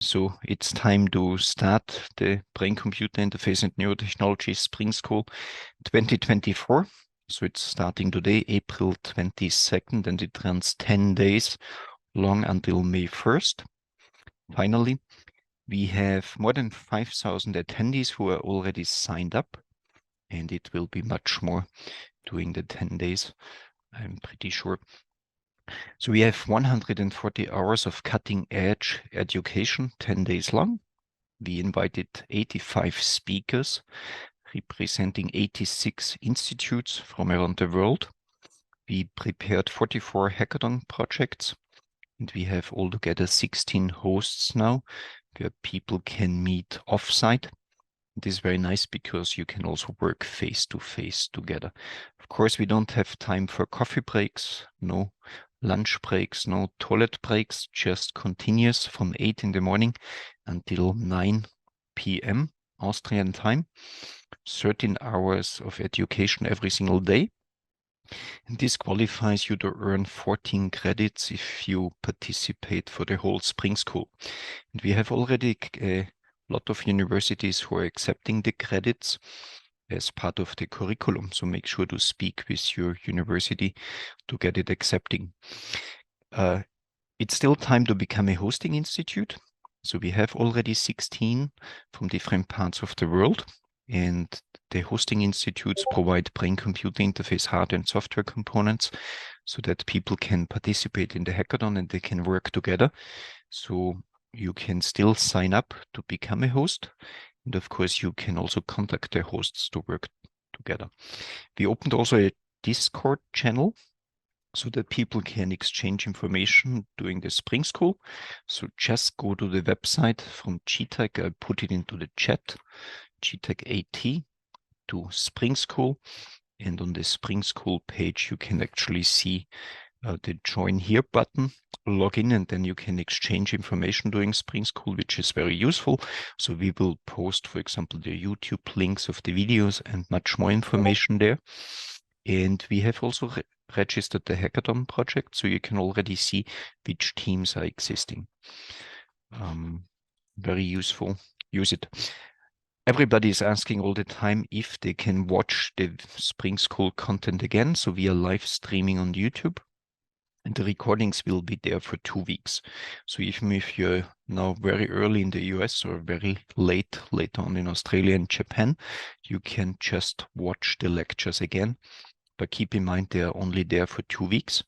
So it's time to start the Brain-Computer Interface and Neurotechnology Spring School 2024. So it's starting today, April 22nd, and it runs 10 days long until May 1st. Finally, we have more than 5,000 attendees who are already signed up, and it will be much more during the 10 days, I'm pretty sure. So we have 140 hours of cutting-edge education, 10 days long. We invited 85 speakers representing 86 institutes from around the world. We prepared 44 hackathon projects, and we have altogether 16 hosts now where people can meet offsite. It is very nice because you can also work face-to-face together. Of course, we don't have time for coffee breaks, no lunch breaks, no toilet breaks, just continuous from 8 in the morning until 9 p.m. Austrian time, 13 hours of education every single day. And this qualifies you to earn 14 credits if you participate for the whole spring school. And we have already a lot of universities who are accepting the credits as part of the curriculum. So make sure to speak with your university to get it accepting. It's still time to become a hosting institute. So we have already 16 from different parts of the world, and the hosting institutes provide brain-computer interface hardware and software components so that people can participate in the hackathon and they can work together. So you can still sign up to become a host. And of course, you can also contact the hosts to work together. We opened also a Discord channel so that people can exchange information during the spring school. So just go to the website from Gtech. I put it into the chat, Gtech AT to spring school. And on the spring school page, you can actually see the join here button, log in, and then you can exchange information during spring school, which is very useful. So we will post, for example, the YouTube links of the videos and much more information there. And we have also registered the hackathon project, so you can already see which teams are existing. Very useful. Use it. Everybody is asking all the time if they can watch the spring school content again. So we are live streaming on YouTube, and the recordings will be there for 2 weeks. So even if you're now very early in the US or very later on in Australia and Japan, you can just watch the lectures again. But keep in mind, they are only there for 2 weeks.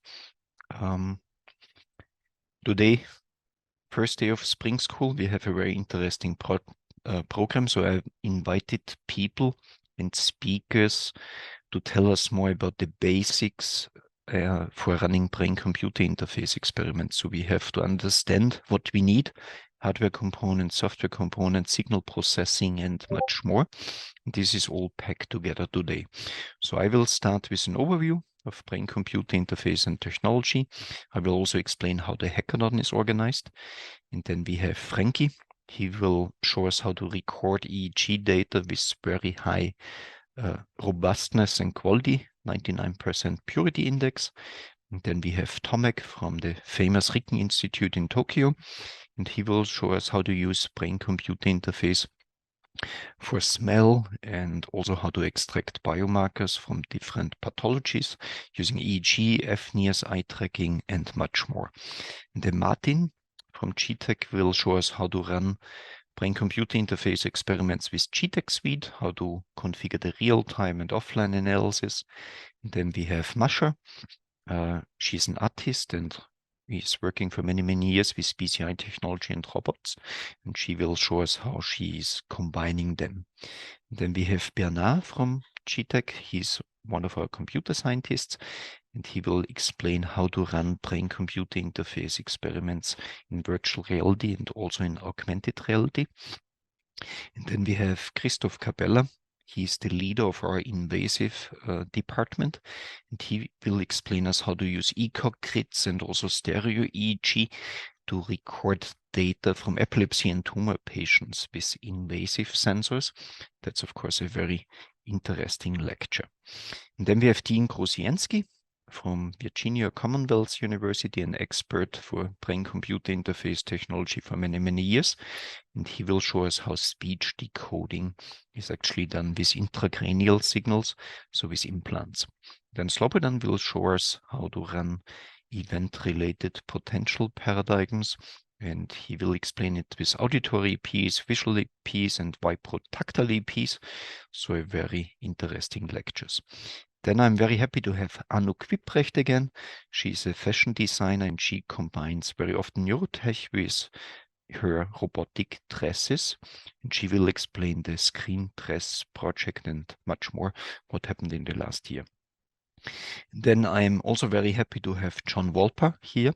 Today, first day of spring school, we have a very interesting program. So I invited people and speakers to tell us more about the basics for running brain-computer interface experiments. So we have to understand what we need: hardware components, software components, signal processing, and much more. This is all packed together today. So I will start with an overview of brain-computer interface and technology. I will also explain how the hackathon is organized. And then we have Frankie. He will show us how to record EEG data with very high robustness and quality, 99% purity index. And then we have Tomek from the famous Riken Institute in Tokyo, and he will show us how to use brain-computer interface for smell and also how to extract biomarkers from different pathologies using EEG, FNIRS, eye tracking, and much more. And then Martin from Gtech will show us how to run brain-computer interface experiments with Gtech Suite, how to configure the real-time and offline analysis. And then we have Masha. She's an artist and is working for many, many years with BCI technology and robots. And she will show us how she's combining them. And then we have Bernard from Gtech. He's one of our computer scientists, and he will explain how to run brain-computer interface experiments in virtual reality and also in augmented reality. And then we have Christoph Guger. He's the leader of our invasive department, and he will explain us how to use ECOG grids and also stereo EEG to record data from epilepsy and tumor patients with invasive sensors. That's, of course, a very interesting lecture. And then we have Dean Krosienski from Virginia Commonwealth University, an expert for brain-computer interface technology for many, many years. And he will show us how speech decoding is actually done with intracranial signals, so with implants. Then Slobodan will show us how to run event-related potential paradigms, and he will explain it with auditory EPs, visual EPs, and vibrotactile EPs. So a very interesting lectures. Then I'm very happy to have Anouk Wipprecht again. She's a fashion designer and she combines very often neurotech with her robotic dresses. And she will explain the screen dress project and much more what happened in the last year. Then I'm also very happy to have John Wolper here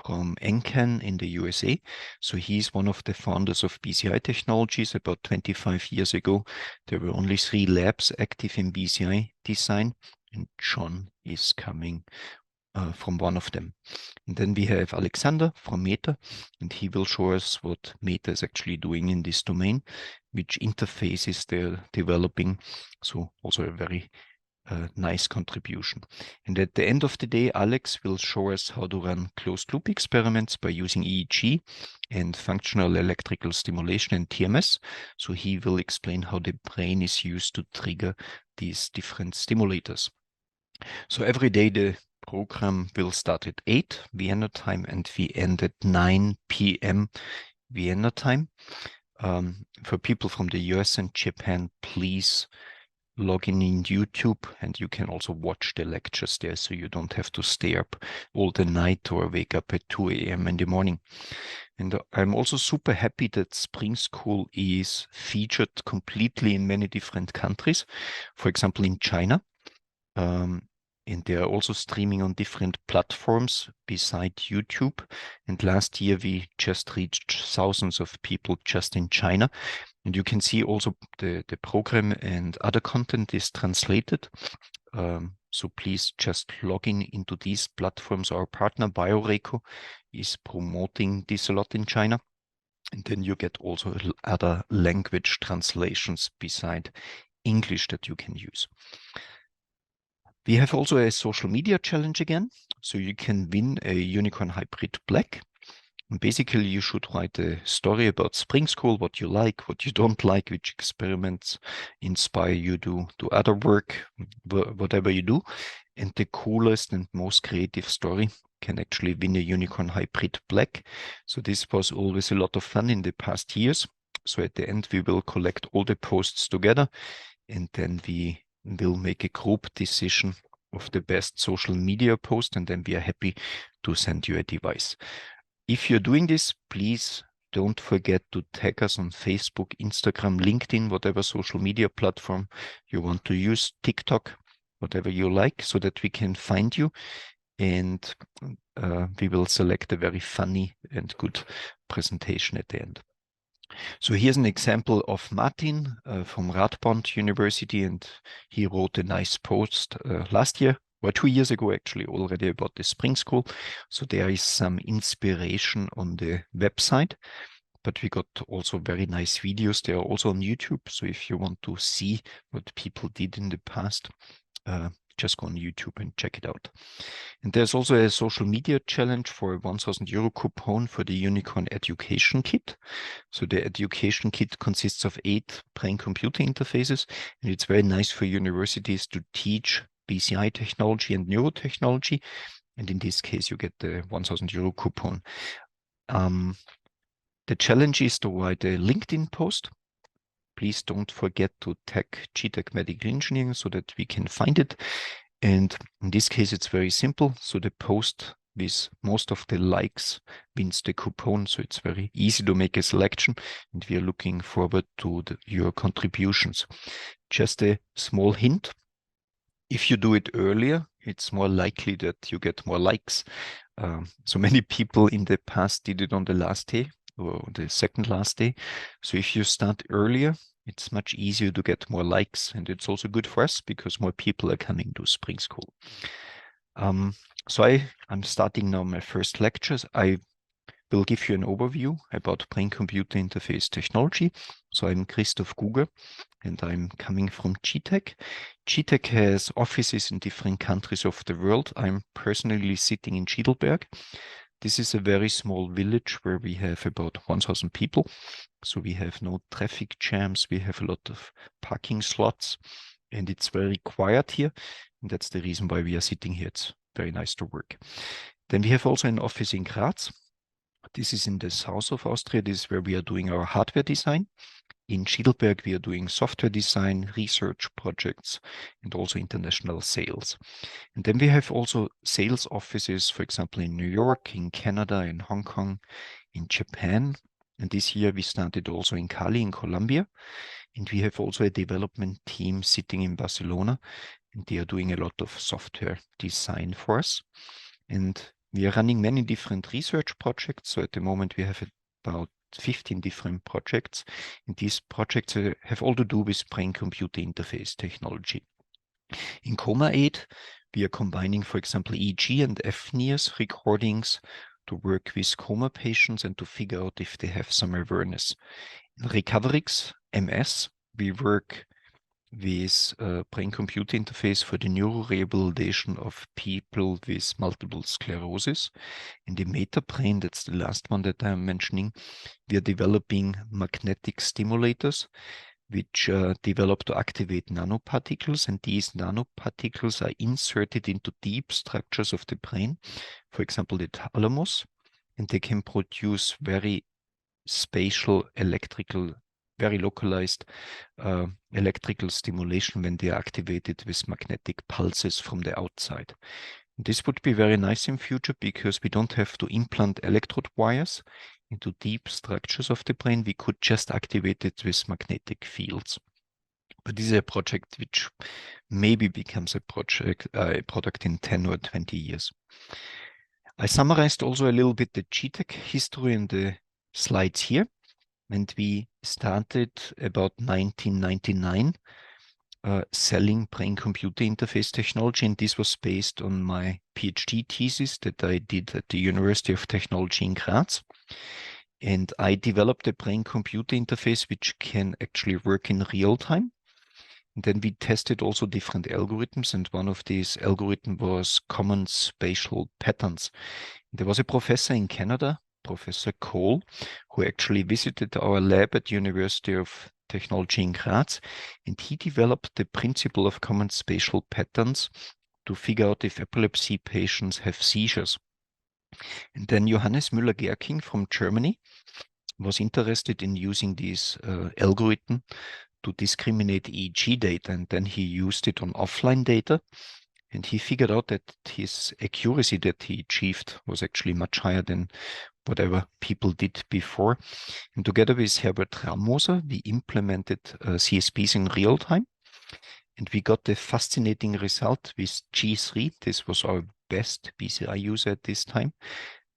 from NCAN in the USA. So he's one of the founders of BCI Technologies. About 25 years ago, there were only 3 labs active in BCI design, and John is coming from one of them. And then we have Alexander from Meta, and he will show us what Meta is actually doing in this domain, which interfaces they're developing. So also a very nice contribution. And at the end of the day, Alex will show us how to run closed loop experiments by using EEG and functional electrical stimulation and TMS. So he will explain how the brain is used to trigger these different stimulators. So every day the program will start at 8 Vienna time and we end at 9 p.m. Vienna time. For people from the US and Japan, please log in YouTube and you can also watch the lectures there, so you don't have to stay up all the night or wake up at 2 a.m. in the morning. And I'm also super happy that Spring School is featured completely in many different countries. For example, in China. And they are also streaming on different platforms beside YouTube. And last year we just reached thousands of people just in China. And you can see also the program and other content is translated. So please just log in into these platforms. Our partner BioReco is promoting this a lot in China. And then you get also other language translations beside English that you can use. We have also a social media challenge again. So you can win a Unicorn Hybrid Black. And basically, you should write a story about Spring School, what you like, what you don't like, which experiments inspire you to do other work, whatever you do. And the coolest and most creative story can actually win a Unicorn Hybrid Black. So this was always a lot of fun in the past years. So at the end, we will collect all the posts together and then we will make a group decision of the best social media post, and then we are happy to send you a device. If you're doing this, please don't forget to tag us on Facebook, Instagram, LinkedIn, whatever social media platform you want to use, TikTok, whatever you like, so that we can find you. And we will select a very funny and good presentation at the end. So here's an example of Martin from Radboud University, and he wrote a nice post last year, or 2 years ago actually, already about the Spring School. So there is some inspiration on the website, but we got also very nice videos. They are also on YouTube. So if you want to see what people did in the past, just go on YouTube and check it out. And there's also a social media challenge for a 1,000 euro coupon for the Unicorn Education Kit. So the education kit consists of 8 brain-computer interfaces, and it's very nice for universities to teach BCI technology and neurotechnology. And in this case, you get the 1,000 euro coupon. The challenge is to write a LinkedIn post. Please don't forget to tag Gtech Medical Engineering so that we can find it. And in this case, it's very simple. So the post with most of the likes wins the coupon. So it's very easy to make a selection. And we are looking forward to your contributions. Just a small hint. If you do it earlier, it's more likely that you get more likes. So many people in the past did it on the last day or the second last day. So if you start earlier, it's much easier to get more likes, and it's also good for us because more people are coming to Spring School. So I'm starting now my first lectures. I will give you an overview about brain-computer interface technology. So I'm Christoph Guger. and I'm coming from Gtech. Gtech has offices in different countries of the world. I'm personally sitting in Schiedlberg. This is a very small village where we have about 1,000 people. So we have no traffic jams. We have a lot of parking slots, and it's very quiet here. And that's the reason why we are sitting here. It's very nice to work. Then we have also an office in Graz. This is in the south of Austria. This is where we are doing our hardware design. In Schiedlberg, we are doing software design, research projects, and also international sales. And then we have also sales offices, for example, in New York, in Canada, in Hong Kong, in Japan. And this year we started also in Cali, in Colombia. And we have also a development team sitting in Barcelona, and they are doing a lot of software design for us. And we are running many different research projects. So at the moment we have about 15 different projects, and these projects have all to do with brain-computer interface technology. In Coma Aid, we are combining, for example, EEG and FNIRS recordings to work with coma patients and to figure out if they have some awareness. In Recoverix, MS, we work with brain-computer interface for the neuro-rehabilitation of people with multiple sclerosis. In the MetaBrain, that's the last one that I'm mentioning, we are developing magnetic stimulators, which develop to activate nanoparticles, and these nanoparticles are inserted into deep structures of the brain, for example, the thalamus, and they can produce very spatial electrical, very localized electrical stimulation when they are activated with magnetic pulses from the outside. This would be very nice in future because we don't have to implant electrode wires into deep structures of the brain. We could just activate it with magnetic fields. But this is a project which maybe becomes a product in 10 or 20 years. I summarized also a little bit the Gtech history in the slides here. And we started about 1999 selling brain-computer interface technology, and this was based on my PhD thesis that I did at the University of Technology in Graz. And I developed a brain-computer interface which can actually work in real time. And then we tested also different algorithms, and one of these algorithms was common spatial patterns. There was a professor in Canada, Professor Cole, who actually visited our lab at University of Technology in Graz, and he developed the principle of common spatial patterns to figure out if epilepsy patients have seizures. And then Johannes Müller-Gerking from Germany was interested in using this algorithm to discriminate EEG data, and then he used it on offline data. And he figured out that his accuracy that he achieved was actually much higher than whatever people did before. And together with Herbert Ramoser, we implemented CSPs in real time. And we got a fascinating result with G3. This was our best BCI user at this time,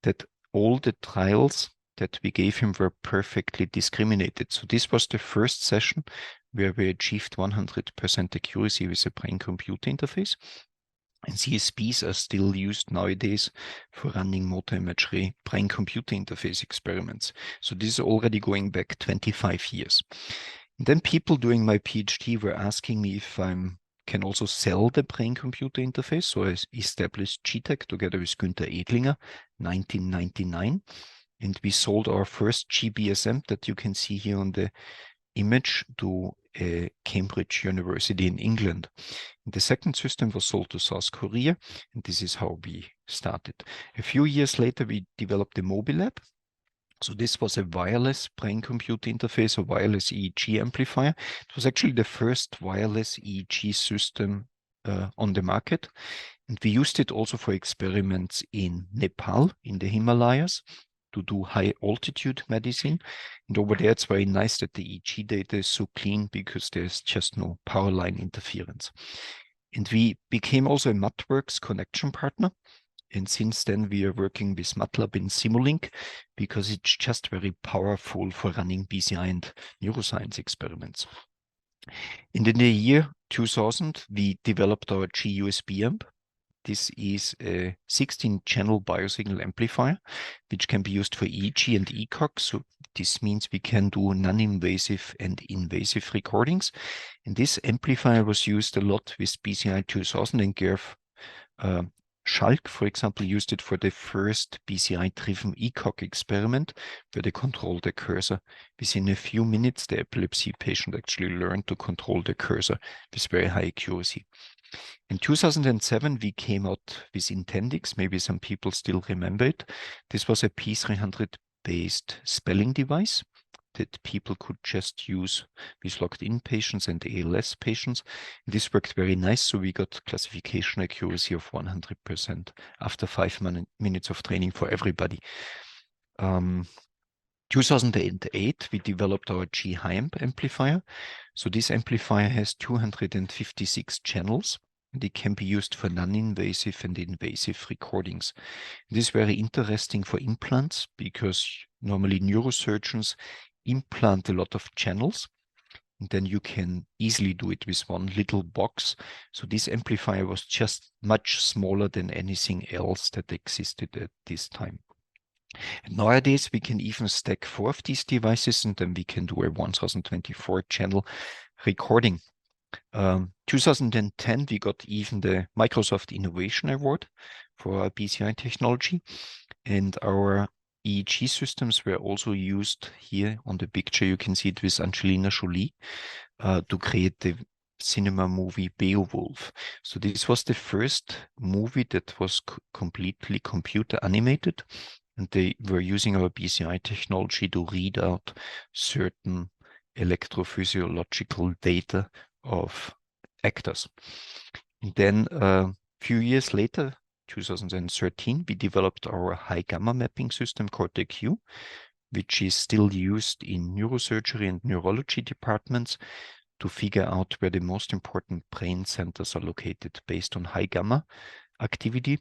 that all the trials that we gave him were perfectly discriminated. So this was the first session where we achieved 100% accuracy with a brain-computer interface. And CSPs are still used nowadays for running motor imagery brain-computer interface experiments. So this is already going back 25 years. And then people doing my PhD were asking me if I can also sell the brain-computer interface. So I established Gtech together with Günther Edlinger, 1999. And we sold our first GBSM that you can see here on the image to Cambridge University in England. And the second system was sold to South Korea, and this is how we started. A few years later, we developed the MobiLab. So this was a wireless brain-computer interface, a wireless EEG amplifier. It was actually the first wireless EEG system on the market. And we used it also for experiments in Nepal, in the Himalayas, to do high altitude medicine. And over there, it's very nice that the EEG data is so clean because there's just no power line interference. And we became also a MathWorks connection partner. And since then, we are working with MATLAB in Simulink because it's just very powerful for running BCI and neuroscience experiments. And in the year 2000, we developed our G-USB amp. This is a 16-channel biosignal amplifier, which can be used for EEG and ECOG. So This means we can do non-invasive and invasive recordings. And this amplifier was used a lot with BCI 2000, and Gerf Schalk, for example, used it for the first BCI-driven ECOG experiment, where they controlled the cursor. Within a few minutes, the epilepsy patient actually learned to control the cursor with very high accuracy. In 2007, we came out with Intendix. Maybe some people still remember it. This was a P300-based spelling device that people could just use with locked-in patients and ALS patients. This worked very nice, so we got classification accuracy of 100% after 5 minutes of training for everybody. 2008, we developed our G.tec amplifier. So this amplifier has 256 channels, and it can be used for non-invasive and invasive recordings. This is very interesting for implants because normally neurosurgeons implant a lot of channels, and then you can easily do it with one little box. So this amplifier was just much smaller than anything else that existed at this time. And nowadays, we can even stack 4 of these devices, and then we can do a 1024 channel recording. 2010, we got even the Microsoft Innovation Award for our BCI technology, and our EEG systems were also used here on the picture. You can see it with Angelina Jolie to create the cinema movie Beowulf. So this was the first movie that was completely computer animated, and they were using our BCI technology to read out certain electrophysiological data of actors. And then a few years later, 2013, we developed our high gamma mapping system Gtech, which is still used in neurosurgery and neurology departments to figure out where the most important brain centers are located based on high gamma activity.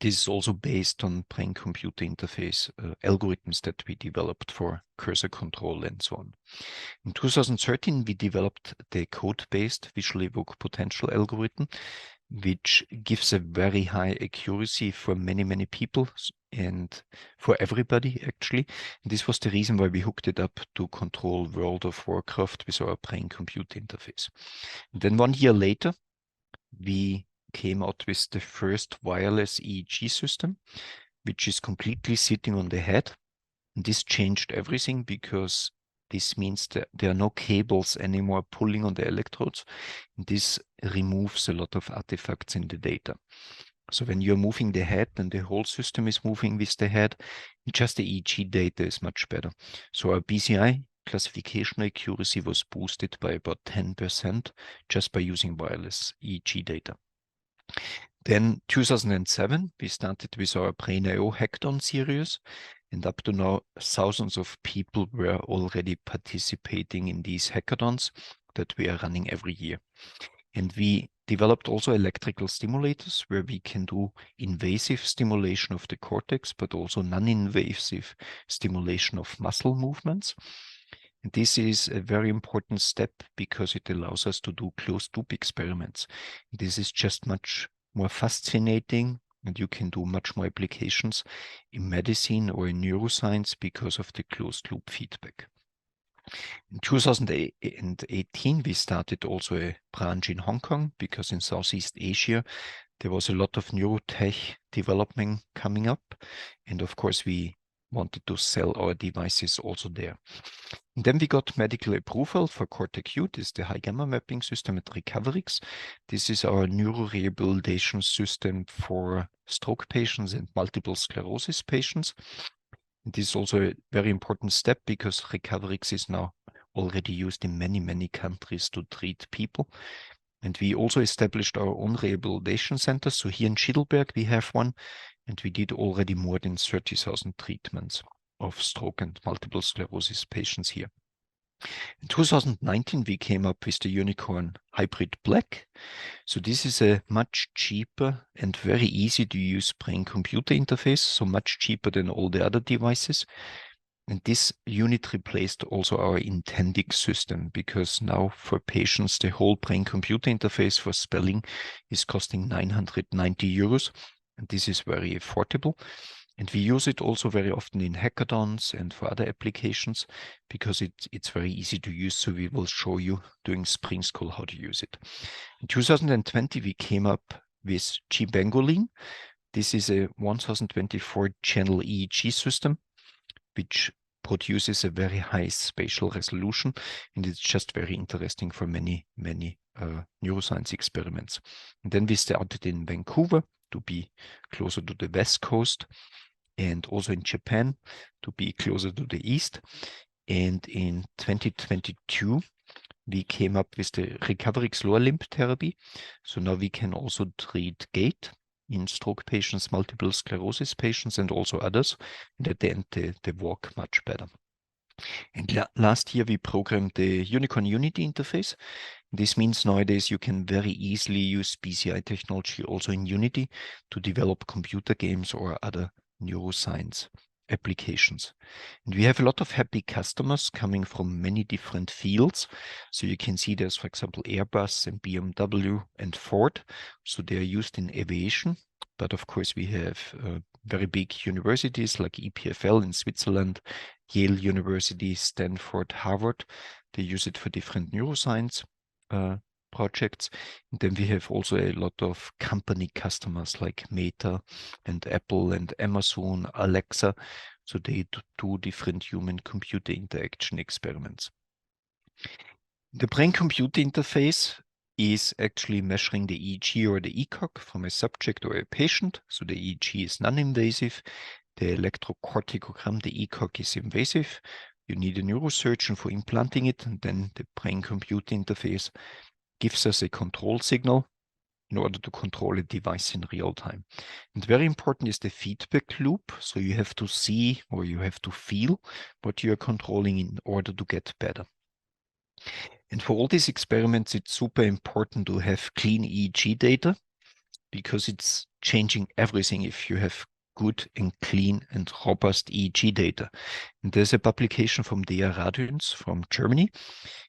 This is also based on brain-computer interface algorithms that we developed for cursor control and so on. In 2013, we developed the code-based visual evoked potential algorithm, which gives a very high accuracy for many, many people and for everybody, actually. And this was the reason why we hooked it up to control World of Warcraft with our brain-computer interface. And then 1 year later, we came out with the first wireless EEG system, which is completely sitting on the head. And this changed everything because this means that there are no cables anymore pulling on the electrodes. And this removes a lot of artifacts in the data. So when you're moving the head, then the whole system is moving with the head. Just the EEG data is much better. So our BCI classification accuracy was boosted by about 10% just by using wireless EEG data. Then 2007, we started with our Brain.io Hackathon series, and up to now, thousands of people were already participating in these hackathons that we are running every year. And we developed also electrical stimulators where we can do invasive stimulation of the cortex, but also non-invasive stimulation of muscle movements. And this is a very important step because it allows us to do closed-loop experiments. This is just much more fascinating, and you can do much more applications in medicine or in neuroscience because of the closed-loop feedback. In 2018, we started also a branch in Hong Kong because in Southeast Asia, there was a lot of neurotech development coming up. And of course, we wanted to sell our devices also there. And then we got medical approval for Gtech. This is the high gamma mapping system at Recoverix. This is our neuro-rehabilitation system for stroke patients and multiple sclerosis patients. And this is also a very important step because Recoverix is now already used in many, many countries to treat people. And we also established our own rehabilitation centers. So here in Schiedelberg, we have one, and we did already more than 30,000 treatments of stroke and multiple sclerosis patients here. In 2019, we came up with the Unicorn Hybrid Black. So this is a much cheaper and very easy to use brain-computer interface, so much cheaper than all the other devices. And this unit replaced also our Intendix system because now for patients, the whole brain-computer interface for spelling is costing 990 euros. And this is very affordable. And we use it also very often in hackathons and for other applications because it's very easy to use. So we will show you during Spring School how to use it. In 2020, we came up with G-Bengoline. This is a 1024 channel EEG system, which produces a very high spatial resolution, and it's just very interesting for many neuroscience experiments. And then we started in Vancouver to be closer to the West Coast, and also in Japan to be closer to the East. And in 2022, we came up with the recovery lower limb therapy. So now we can also treat gait in stroke patients, multiple sclerosis patients, and also others. And at the end, they walk much better. And last year, we programmed the Unicorn Unity interface. This means nowadays you can very easily use BCI technology also in Unity to develop computer games or other neuroscience applications. And we have a lot of happy customers coming from many different fields. So you can see there's, for example, Airbus and BMW and Ford. So they are used in aviation. But of course, we have very big universities like EPFL in Switzerland, Yale University, Stanford, Harvard. They use it for different neuroscience projects. And then we have also a lot of company customers like Meta and Apple and Amazon, Alexa. So they do different human-computer interaction experiments. The brain-computer interface is actually measuring the EEG or the ECOG from a subject or a patient. So the EEG is non-invasive. The electrocorticogram, the ECOG, is invasive. You need a neurosurgeon for implanting it, and then the brain-computer interface gives us a control signal in order to control a device in real time. And very important is the feedback loop. So you have to see or you have to feel what you are controlling in order to get better. And for all these experiments, it's super important to have clean EEG data because it's changing everything if you have good and clean and robust EEG data. And there's a publication from Dea Radüns from Germany,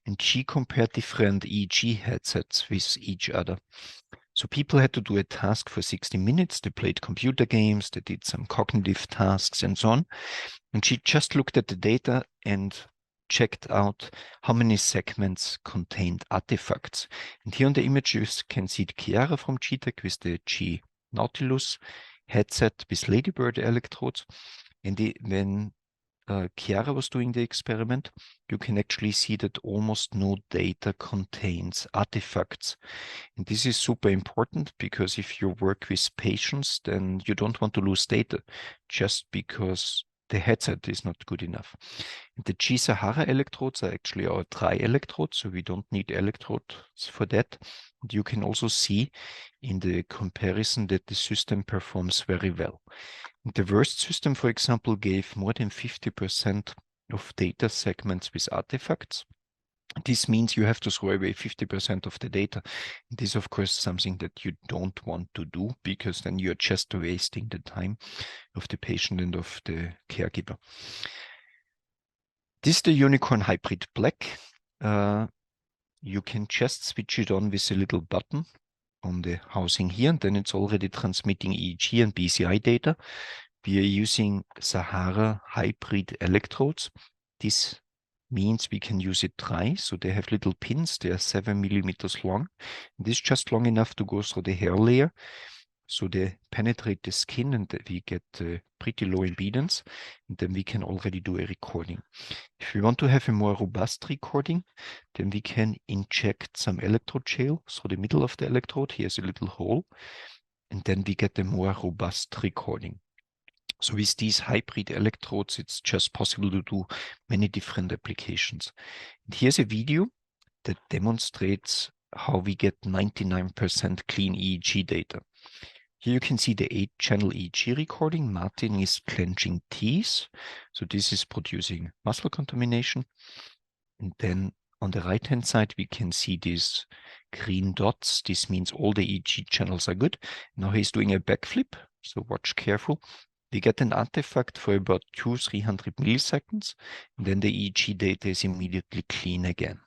and she compared different EEG headsets with each other. So people had to do a task for 60 minutes. They played computer games, they did some cognitive tasks and so on. And she just looked at the data and checked out how many segments contained artifacts. And here on the image, you can see the Chiara from Gtech with the G Nautilus headset with Ladybird electrodes. And when Chiara was doing the experiment, you can actually see that almost no data contains artifacts. And this is super important because if you work with patients, then you don't want to lose data just because the headset is not good enough. And the G-Sahara electrodes are actually our dry electrodes, so we don't need electrodes for that. And you can also see in the comparison that the system performs very well. And the worst system, for example, gave more than 50% of data segments with artifacts. This means you have to throw away 50% of the data. This is, of course, something that you don't want to do because then you're just wasting the time of the patient and of the caregiver. This is the Unicorn Hybrid Black. You can just switch it on with a little button on the housing here, and then it's already transmitting EEG and BCI data. We are using Sahara hybrid electrodes. This means we can use it dry, so they have little pins. They are 7 millimeters long. This is just long enough to go through the hair layer, so they penetrate the skin and we get pretty low impedance, and then we can already do a recording. If we want to have a more robust recording, then we can inject some electrode gel through the middle of the electrode. Here's a little hole, and then we get a more robust recording. So with these hybrid electrodes, it's just possible to do many different applications. And here's a video that demonstrates how we get 99% clean EEG data. Here you can see the 8-channel EEG recording. Martin is clenching teeth. So this is producing muscle contamination. And then on the right-hand side, we can see these green dots. This means all the EEG channels are good. Now he's doing a backflip, so watch careful. We get an artifact for about 200-300 milliseconds, and then the EEG data is immediately clean again.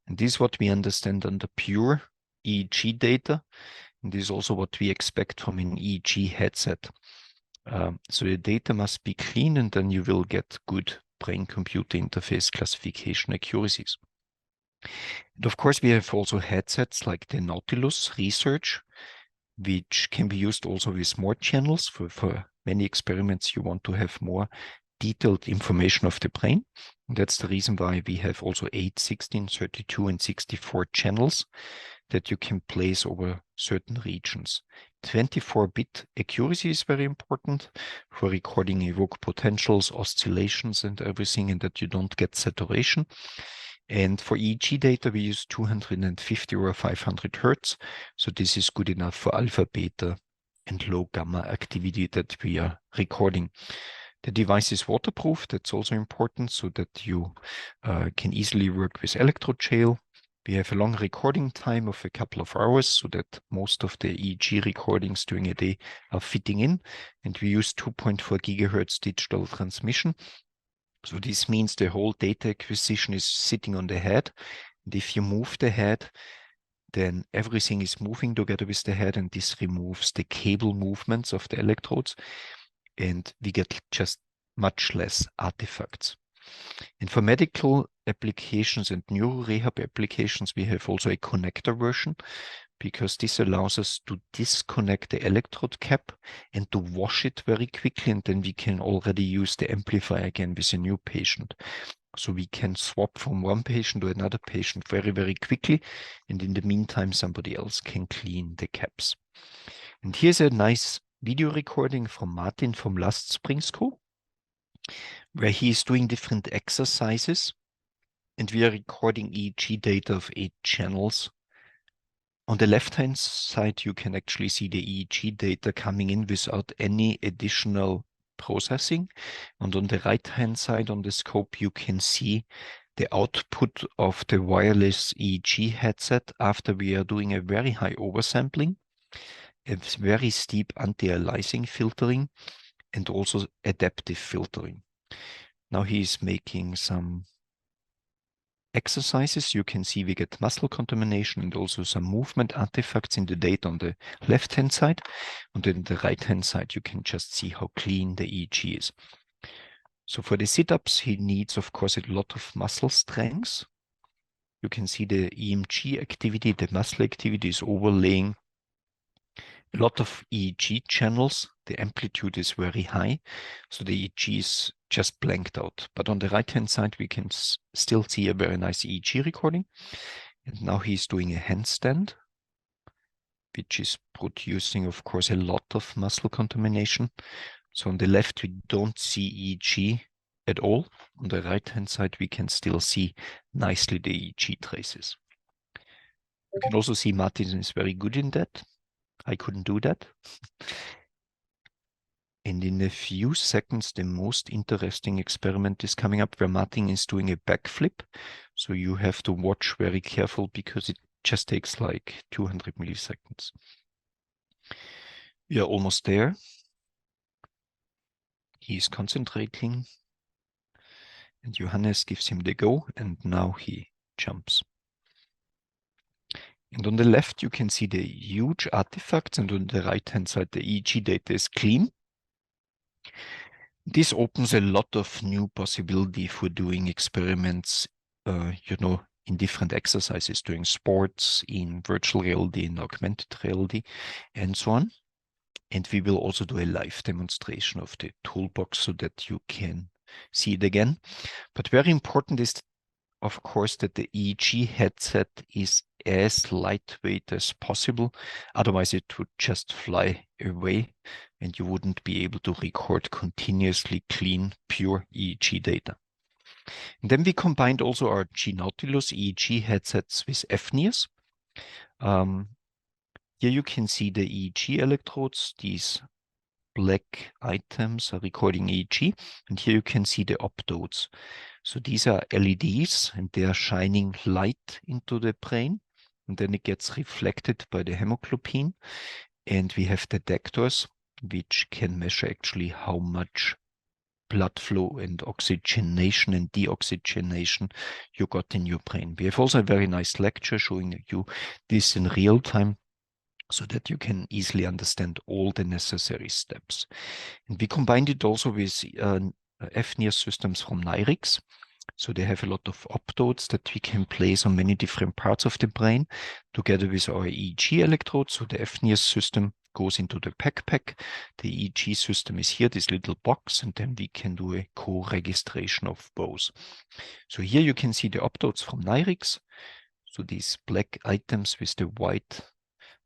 And this is what we understand under pure EEG data. And this is also what we expect from an EEG headset. So the data must be clean, and then you will get good brain-computer interface classification accuracies. And of course, we have also headsets like the Nautilus Research, which can be used also with more channels. For many experiments, you want to have more detailed information of the brain. And that's the reason why we have also 8, 16, 32, and 64 channels that you can place over certain regions. 24-bit accuracy is very important for recording evoked potentials, oscillations, and everything, and that you don't get saturation. And for EEG data, we use 250 or 500 Hertz. So this is good enough for alpha, beta, and low gamma activity that we are recording. The device is waterproof. That's also important so that you can easily work with electrode gel. We have a long recording time of a couple of hours so that most of the EEG recordings during a day are fitting in. And we use 2.4 gigahertz digital transmission. So this means the whole data acquisition is sitting on the head. And if you move the head, then everything is moving together with the head, and this removes the cable movements of the electrodes, and we get just much less artifacts. And for medical applications and neuro-rehab applications, we have also a connector version, because this allows us to disconnect the electrode cap and to wash it very quickly, and then we can already use the amplifier again with a new patient. So we can swap from one patient to another patient very, very quickly, and in the meantime, somebody else can clean the caps. And here's a nice video recording from Martin from last spring school, where he is doing different exercises, and we are recording EEG data of 8 channels. On the left-hand side, you can actually see the EEG data coming in without any additional processing. And on the right-hand side on the scope, you can see the output of the wireless EEG headset after we are doing a very high oversampling, a very steep anti-aliasing filtering, and also adaptive filtering. Now he is making some exercises. You can see we get muscle contamination and also some movement artifacts in the data on the left-hand side. And then the right-hand side, you can just see how clean the EEG is. So for the sit-ups, he needs, of course, a lot of muscle strength. You can see the EMG activity, the muscle activity is overlaying a lot of EEG channels. The amplitude is very high, so the EEG is just blanked out. But on the right-hand side, we can still see a very nice EEG recording. And now he's doing a handstand, which is producing, of course, a lot of muscle contamination. So on the left, we don't see EEG at all. On the right-hand side, we can still see nicely the EEG traces. You can also see Martin is very good in that. I couldn't do that. And in a few seconds, the most interesting experiment is coming up where Martin is doing a backflip. So you have to watch very careful because it just takes like 200 milliseconds. We are almost there. He is concentrating. And Johannes gives him the go, and now he jumps. And on the left, you can see the huge artifacts, and on the right-hand side, the EEG data is clean. This opens a lot of new possibility for doing experiments, in different exercises, doing sports, in virtual reality, in augmented reality, and so on. And we will also do a live demonstration of the toolbox so that you can see it again. But very important is, of course, that the EEG headset is as lightweight as possible. Otherwise, it would just fly away and you wouldn't be able to record continuously clean, pure EEG data. And then we combined also our G-Nautilus EEG headsets with FNIRs. Here you can see the EEG electrodes. These black items are recording EEG. And here you can see the optodes. So these are LEDs and they are shining light into the brain. And then it gets reflected by the hemoglobin. And we have detectors which can measure actually how much blood flow and oxygenation and deoxygenation you got in your brain. We have also a very nice lecture showing you this in real time, so that you can easily understand all the necessary steps. And we combined it also with FNIR systems from Nyrix. So they have a lot of optodes that we can place on many different parts of the brain together with our EEG electrodes. So the FNIR system goes into the backpack. The EEG system is here, this little box, and then we can do a co-registration of both. So here you can see the optodes from Nyrix. So these black items with the white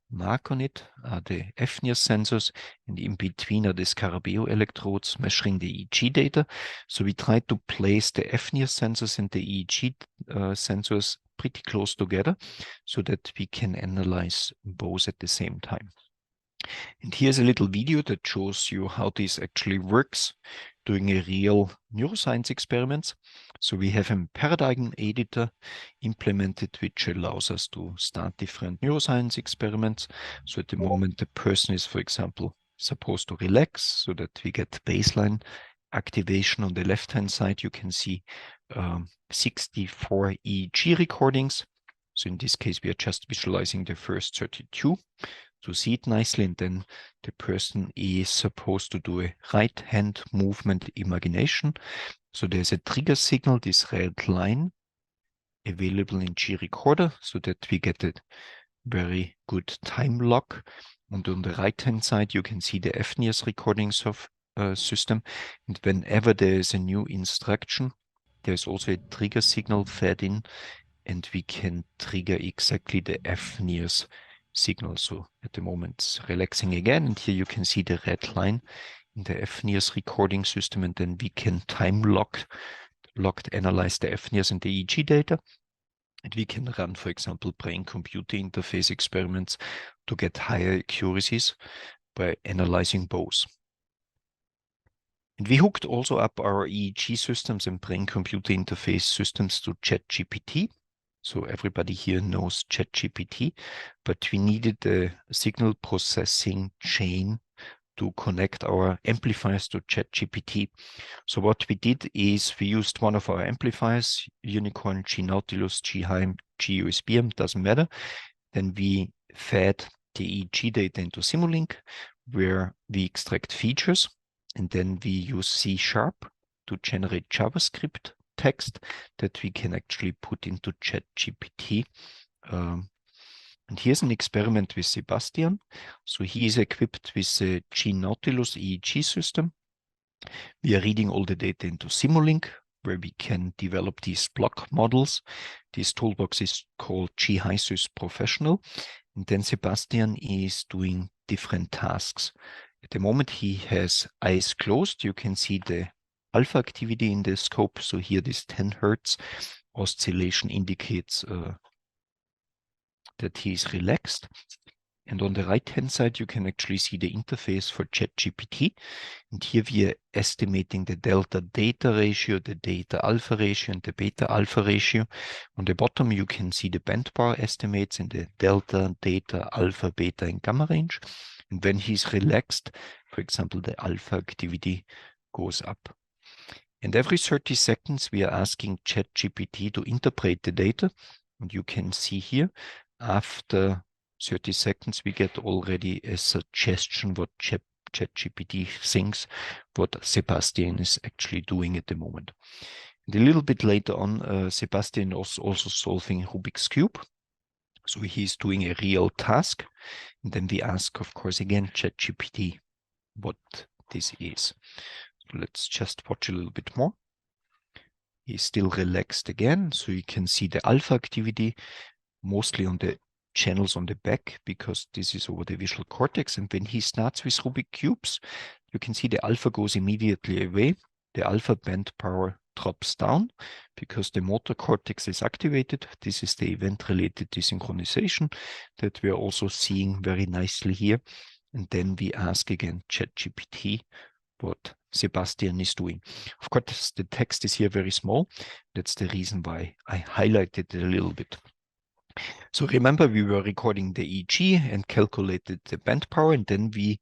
mark on it are the FNIR sensors, and in between are the Scarabeo electrodes measuring the EEG data. So we try to place the FNIR sensors and the EEG sensors pretty close together so that we can analyze both at the same time. And here's a little video that shows you how this actually works doing a real neuroscience experiment. So we have a paradigm editor implemented, which allows us to start different neuroscience experiments. So at the moment, the person is, for example, supposed to relax so that we get baseline activation. On the left-hand side, you can see 64 EEG recordings. So in this case, we are just visualizing the first 32 to see it nicely, and then the person is supposed to do a right hand movement imagination. So there's a trigger signal, this red line, available in G recorder, so that we get a very good time lock. And on the right hand side, you can see the FNIR's recordings of system. And whenever there is a new instruction, there's also a trigger signal fed in, and we can trigger exactly the FNIR's signal. So at the moment it's relaxing again, and here you can see the red line in the FNIR's recording system, and then we can time locked analyze the FNIR's and the EEG data. And we can run, for example, brain-computer interface experiments to get higher accuracies by analyzing both. And we hooked also up our EEG systems and brain-computer interface systems to ChatGPT. So everybody here knows ChatGPT, but we needed a signal processing chain to connect our amplifiers to ChatGPT. So what we did is we used one of our amplifiers, Unicorn, G-Nautilus, G-Heim, G-USBM, doesn't matter. Then we fed the EEG data into Simulink, where we extract features, and then we use C# to generate JavaScript text that we can actually put into ChatGPT. And here's an experiment with Sebastian. So he is equipped with a G-Nautilus EEG system. We are reading all the data into Simulink, where we can develop these block models. This toolbox is called G-HiSys Professional. And then Sebastian is doing different tasks. At the moment, he has eyes closed. You can see the alpha activity in the scope. So here this 10 Hertz oscillation indicates that he is relaxed. And on the right-hand side, you can actually see the interface for ChatGPT. And here we are estimating the delta data ratio, the data alpha ratio, and the beta alpha ratio. On the bottom, you can see the bandpower estimates in the delta, data, alpha, beta, and gamma range. And when he's relaxed, for example, the alpha activity goes up. And every 30 seconds, we are asking ChatGPT to interpret the data. And you can see here, after 30 seconds, we get already a suggestion what ChatGPT thinks what Sebastian is actually doing at the moment. And a little bit later on, Sebastian is also solving Rubik's Cube. So he's doing a real task. And then we ask, of course, again, ChatGPT what this is. So let's just watch a little bit more. He's still relaxed again. So you can see the alpha activity mostly on the channels on the back, because this is over the visual cortex. And when he starts with Rubik cubes, you can see the alpha goes immediately away. The alpha band power drops down because the motor cortex is activated. This is the event-related desynchronization that we are also seeing very nicely here. And then we ask again ChatGPT what Sebastian is doing. Of course, the text is here very small. That's the reason why I highlighted it a little bit. So remember, we were recording the EEG and calculated the band power, and then we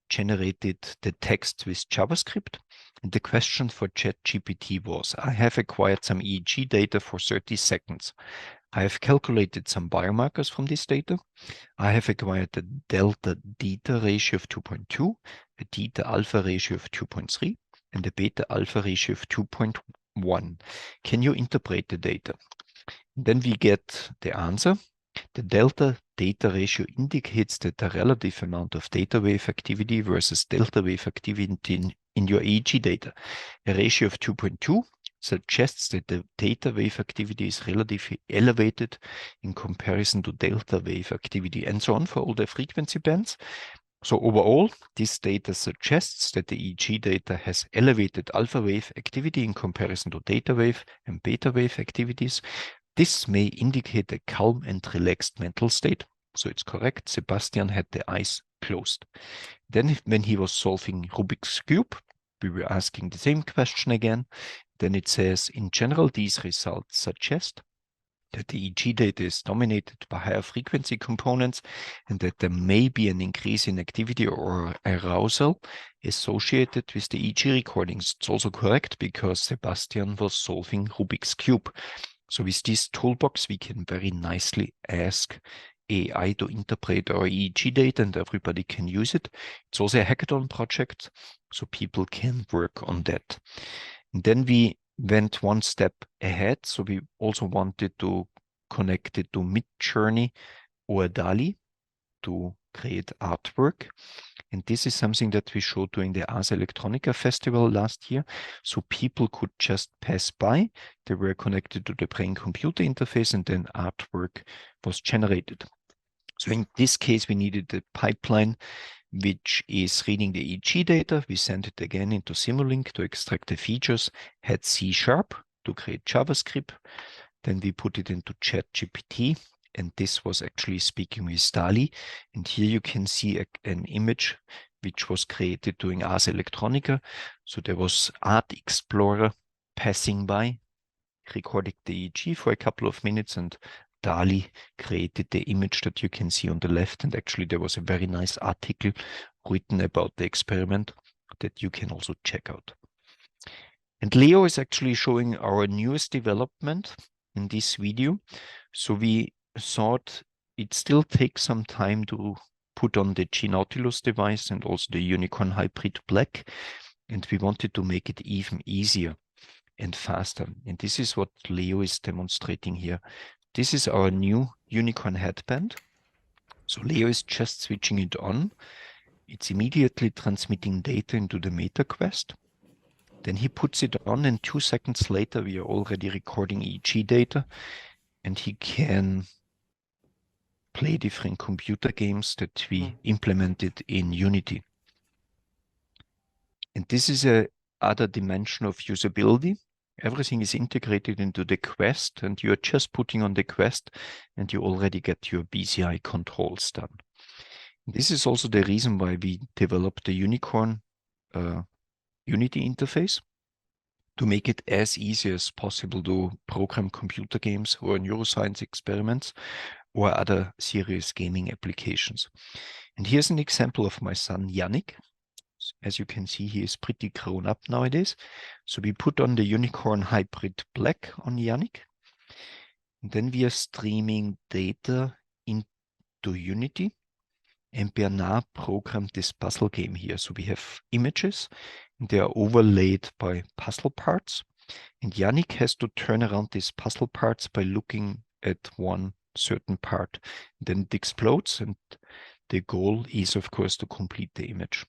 generated the text with JavaScript. And the question for ChatGPT was, I have acquired some EEG data for 30 seconds. I have calculated some biomarkers from this data. I have acquired a delta theta ratio of 2.2, a theta alpha ratio of 2.3, and a beta alpha ratio of 2.1. Can you interpret the data? Then we get the answer. The delta theta ratio indicates that the relative amount of theta wave activity versus delta wave activity in your EEG data. A ratio of 2.2 suggests that the theta wave activity is relatively elevated in comparison to delta wave activity, and so on for all the frequency bands. So overall, this data suggests that the EEG data has elevated alpha wave activity in comparison to theta wave and beta wave activities. This may indicate a calm and relaxed mental state. So it's correct, Sebastian had the eyes closed. Then when he was solving Rubik's Cube, we were asking the same question again. Then it says, in general, these results suggest that the EEG data is dominated by higher frequency components and that there may be an increase in activity or arousal associated with the EEG recordings. It's also correct because Sebastian was solving Rubik's Cube. So with this toolbox, we can very nicely ask AI to interpret our EEG data and everybody can use it. It's also a hackathon project, so people can work on that. And then we went one step ahead. So we also wanted to connect it to Midjourney or DALL-E to create artwork. And this is something that we showed during the Ars Electronica Festival last year. So people could just pass by. They were connected to the brain-computer interface and then artwork was generated. So in this case, we needed a pipeline which is reading the EEG data. We sent it again into Simulink to extract the features, had C# to create JavaScript. Then we put it into ChatGPT, and this was actually speaking with DALL-E. And here you can see an image which was created during Ars Electronica. So there was Art Explorer passing by, recording the EEG for a couple of minutes, and DALL-E created the image that you can see on the left. And actually there was a very nice article written about the experiment that you can also check out. And Leo is actually showing our newest development in this video. So we thought it still takes some time to put on the G.Nautilus device and also the Unicorn Hybrid Black. And we wanted to make it even easier and faster. And this is what Leo is demonstrating here. This is our new Unicorn headband. So Leo is just switching it on. It's immediately transmitting data into the MetaQuest. Then he puts it on, and 2 seconds later, we are already recording EEG data, and he can play different computer games that we implemented in Unity. And this is a other dimension of usability. Everything is integrated into the Quest, and you're just putting on the Quest, and you already get your BCI controls done. This is also the reason why we developed the Unicorn Unity interface, to make it as easy as possible to program computer games or neuroscience experiments or other serious gaming applications. And here's an example of my son, Yannick. As you can see, he is pretty grown up nowadays. So we put on the Unicorn Hybrid Black on Yannick. And then we are streaming data into Unity. And Bernard programmed this puzzle game here. So we have images, and they are overlaid by puzzle parts. And Yannick has to turn around these puzzle parts by looking at one certain part. Then it explodes, and the goal is, of course, to complete the image.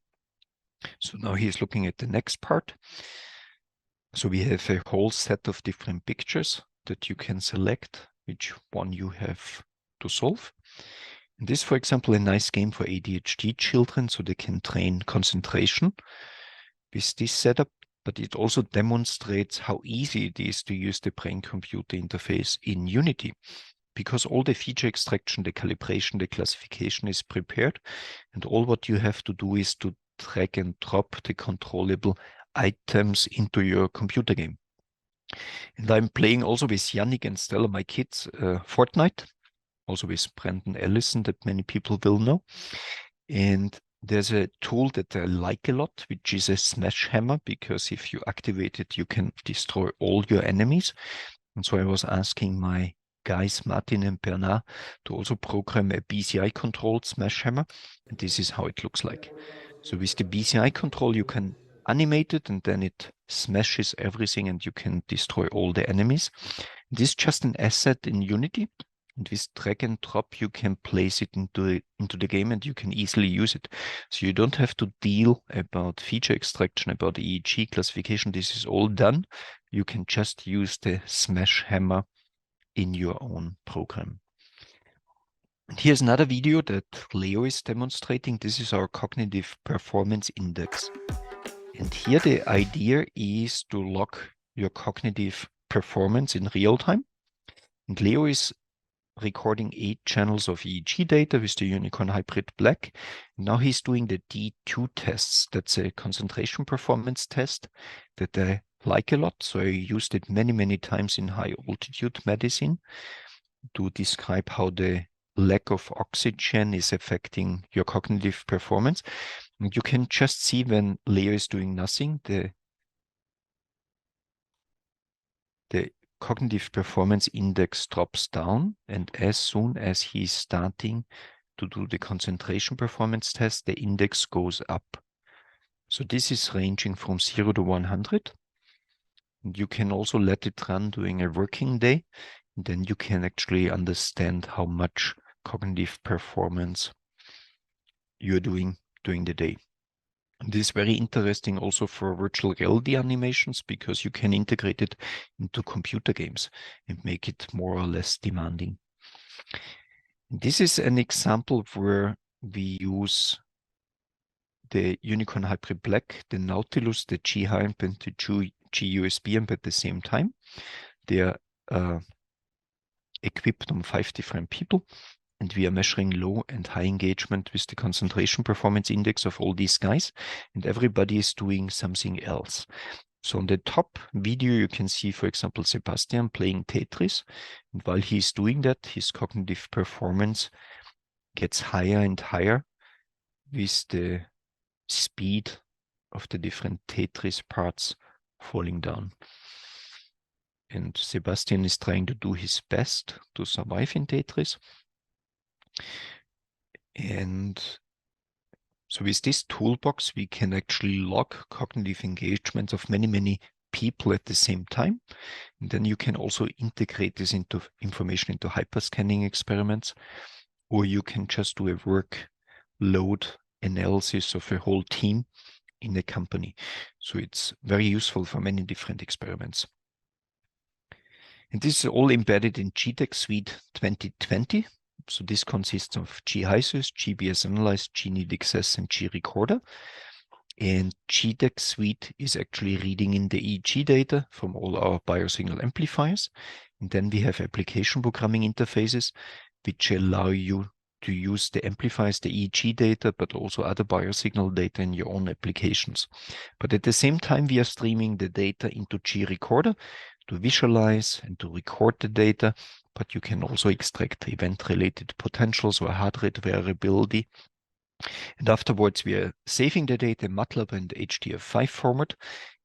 So now he is looking at the next part. So we have a whole set of different pictures that you can select which one you have to solve. And this, for example, a nice game for ADHD children, so they can train concentration with this setup, but it also demonstrates how easy it is to use the brain-computer interface in Unity, because all the feature extraction, the calibration, the classification is prepared, and all what you have to do is to drag and drop the controllable items into your computer game. And I'm playing also with Yannick and Stella, my kids, Fortnite, also with Brandon Ellison, that many people will know. And There's a tool that I like a lot, which is a smash hammer, because if you activate it, you can destroy all your enemies. And so I was asking my guys, Martin and Bernard, to also program a BCI controlled smash hammer. And this is how it looks like. So with the BCI control, you can animate it and then it smashes everything and you can destroy all the enemies. This is just an asset in Unity. And with drag and drop, you can place it into the game and you can easily use it. So you don't have to deal about feature extraction, about EEG classification. This is all done. You can just use the smash hammer in your own program. And here's another video that Leo is demonstrating. This is our cognitive performance index. And here the idea is to log your cognitive performance in real time. And Leo is recording 8 channels of EEG data with the Unicorn Hybrid Black. Now he's doing the D2 tests. That's a concentration performance test that I like a lot. So I used it many, many times in high altitude medicine to describe how the lack of oxygen is affecting your cognitive performance. And you can just see when Leo is doing nothing, the cognitive performance index drops down, and as soon as he's starting to do the concentration performance test, the index goes up. So this is ranging from 0 to 100. And you can also let it run during a working day, and then you can actually understand how much cognitive performance you're doing during the day. This is very interesting also for virtual reality animations, because you can integrate it into computer games and make it more or less demanding. This is an example where we use the Unicorn Hybrid Black, the Nautilus, the G.amp and the G.USB amp at the same time. They are equipped on 5 different people. And we are measuring low and high engagement with the concentration performance index of all these guys. And everybody is doing something else. So on the top video, you can see, for example, Sebastian playing Tetris. And while he's doing that, his cognitive performance gets higher and higher with the speed of the different Tetris parts falling down. And Sebastian is trying to do his best to survive in Tetris. And so with this toolbox, we can actually log cognitive engagements of many, many people at the same time. And then you can also integrate this into information into hyperscanning experiments, or you can just do a workload analysis of a whole team in a company. So it's very useful for many different experiments. And this is all embedded in Gtech Suite 2020. So this consists of G-HISUS, GBS Analyze, G-need-access, and G-recorder. And Gtech Suite is actually reading in the EEG data from all our biosignal amplifiers. And then we have application programming interfaces, which allow you to use the amplifiers, the EEG data, but also other biosignal data in your own applications. But at the same time, we are streaming the data into G-recorder to visualize and to record the data, but you can also extract event-related potentials or heart rate variability. And afterwards, we are saving the data in MATLAB and HDF5 format,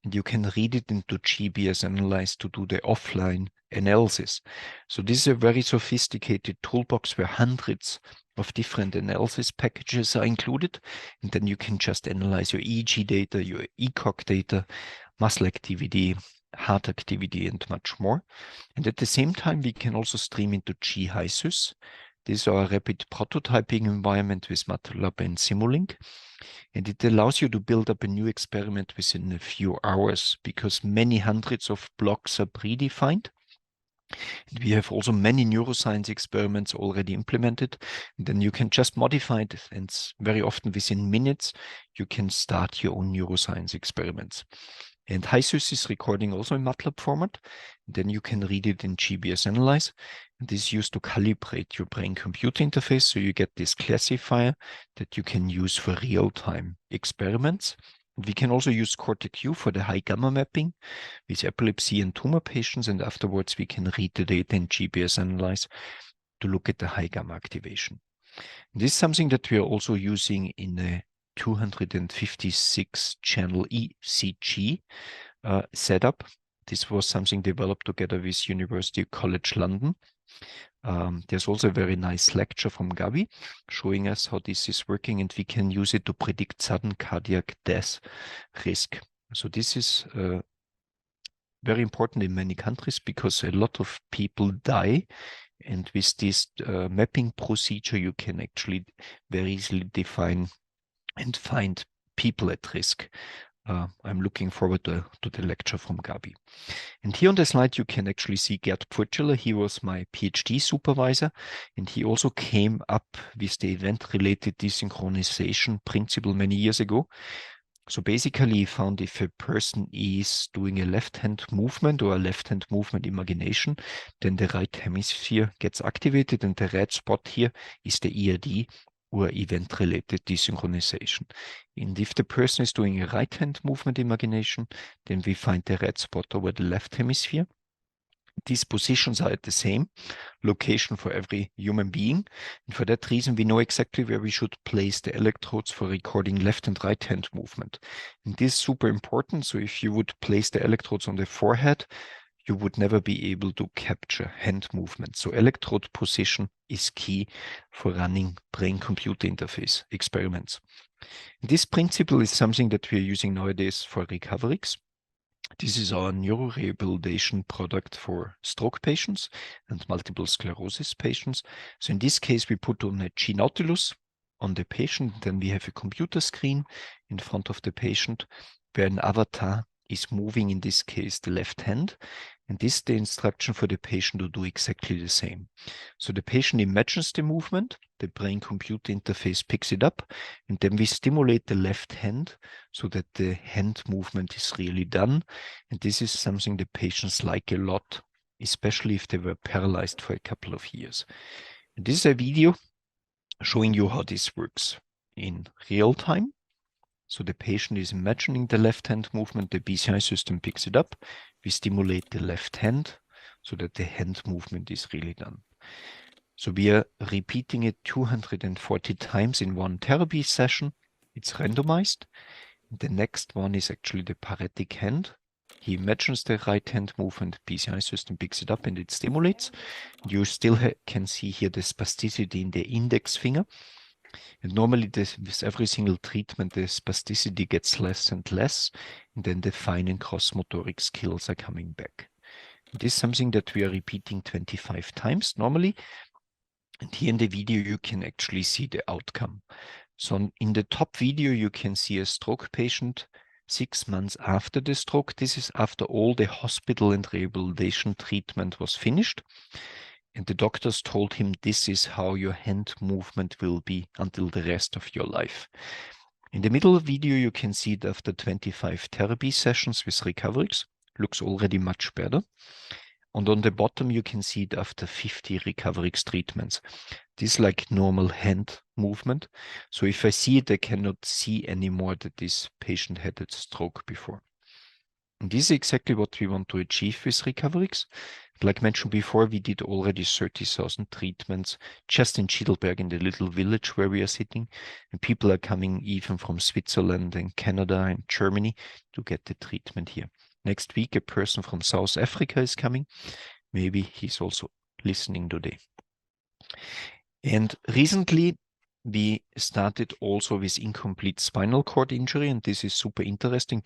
and you can read it into GBS Analyze to do the offline analysis. So this is a very sophisticated toolbox where hundreds of different analysis packages are included, and then you can just analyze your EEG data, your ECOG data, muscle activity, heart activity, and much more. And at the same time, we can also stream into G.HISUS. This is our rapid prototyping environment with MATLAB and Simulink. And it allows you to build up a new experiment within a few hours, because many hundreds of blocks are predefined. And we have also many neuroscience experiments already implemented. And then you can just modify it, and very often within minutes, you can start your own neuroscience experiments. And HISUS is recording also in MATLAB format. Then you can read it in GBS Analyze. And this is used to calibrate your brain-computer interface. So you get this classifier that you can use for real-time experiments. And we can also use Cortex-U for the high gamma mapping with epilepsy and tumor patients. And afterwards, we can read the data in GBS Analyze to look at the high gamma activation. And this is something that we are also using in a 256 channel ECG setup. This was something developed together with University College London. There's also a very nice lecture from Gabi showing us how this is working, and we can use it to predict sudden cardiac death risk. So this is very important in many countries because a lot of people die. And with this mapping procedure, you can actually very easily define and find people at risk. I'm looking forward to the lecture from Gabi. And here on the slide, you can actually see Gerd Purcheler. He was my PhD supervisor, and he also came up with the event-related desynchronization principle many years ago. So basically, he found if a person is doing a left-hand movement or a left-hand movement imagination, then the right hemisphere gets activated, and the red spot here is the ERD, or event-related desynchronization. And if the person is doing a right-hand movement imagination, then we find the red spot over the left hemisphere. These positions are at the same location for every human being. And for that reason, we know exactly where we should place the electrodes for recording left and right hand movement. And this is super important. So if you would place the electrodes on the forehead, you would never be able to capture hand movement. So electrode position is key for running brain-computer interface experiments. This principle is something that we are using nowadays for recoveries. This is our neuro-rehabilitation product for stroke patients and multiple sclerosis patients. So in this case, we put on a G-Nautilus on the patient. Then we have a computer screen in front of the patient where an avatar is moving, in this case, the left hand. And this is the instruction for the patient to do exactly the same. So the patient imagines the movement, the brain-computer interface picks it up, and then we stimulate the left hand so that the hand movement is really done. And this is something the patients like a lot, especially if they were paralyzed for a couple of years. And this is a video showing you how this works in real time. So the patient is imagining the left hand movement, the BCI system picks it up. We stimulate the left hand so that the hand movement is really done. So we are repeating it 240 times in one therapy session. It's randomized. The next one is actually the paretic hand. He imagines the right hand movement, BCI system picks it up and it stimulates. You still can see here the spasticity in the index finger. And normally with every single treatment, the spasticity gets less and less, and then the fine and gross motoric skills are coming back. This is something that we are repeating 25 times normally. And here in the video, you can actually see the outcome. So in the top video, you can see a stroke patient 6 months after the stroke. This is after all the hospital and rehabilitation treatment was finished. And the doctors told him this is how your hand movement will be until the rest of your life. In the middle video, you can see it after 25 therapy sessions with recoveries. Looks already much better. And on the bottom, you can see it after 50 recoveries treatments. This is like normal hand movement. So if I see it, I cannot see anymore that this patient had a stroke before. And this is exactly what we want to achieve with recoveries. Like mentioned before, we did already 30,000 treatments just in Heidelberg, in the little village where we are sitting. And people are coming even from Switzerland and Canada and Germany to get the treatment here. Next week, a person from South Africa is coming. Maybe he's also listening today. And recently, we started also with incomplete spinal cord injury, and this is super interesting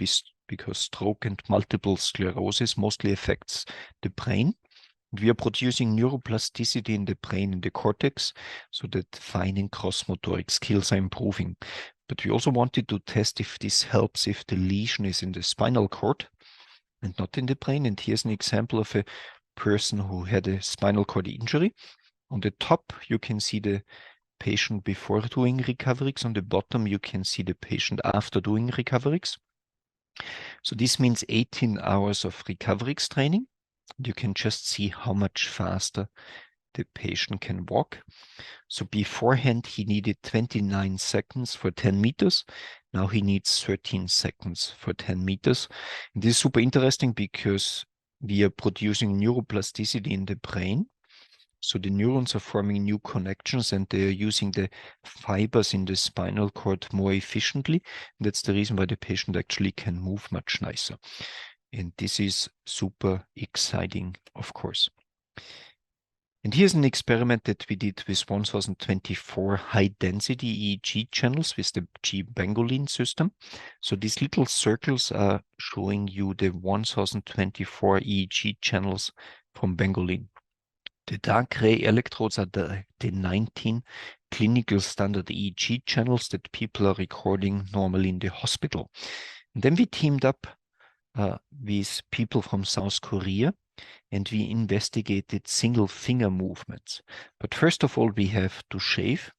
because stroke and multiple sclerosis mostly affects the brain. We are producing neuroplasticity in the brain, in the cortex, so that fine and gross motoric skills are improving. But we also wanted to test if this helps if the lesion is in the spinal cord and not in the brain. And here's an example of a person who had a spinal cord injury. On the top, you can see the patient before doing recoveries. On the bottom, you can see the patient after doing recoveries. So this means 18 hours of recoveries training. You can just see how much faster the patient can walk. So beforehand, he needed 29 seconds for 10 meters. Now he needs 13 seconds for 10 meters. And this is super interesting because we are producing neuroplasticity in the brain. So the neurons are forming new connections and they are using the fibers in the spinal cord more efficiently. That's the reason why the patient actually can move much nicer. And this is super exciting, of course. And here's an experiment that we did with 1024 high-density EEG channels with the G.tec system. So these little circles are showing you the 1024 EEG channels from Pangolin. The dark gray electrodes are the 19 clinical standard EEG channels that people are recording normally in the hospital. And then we teamed up with people from South Korea, and we investigated single finger movements. But first of all, we have to shave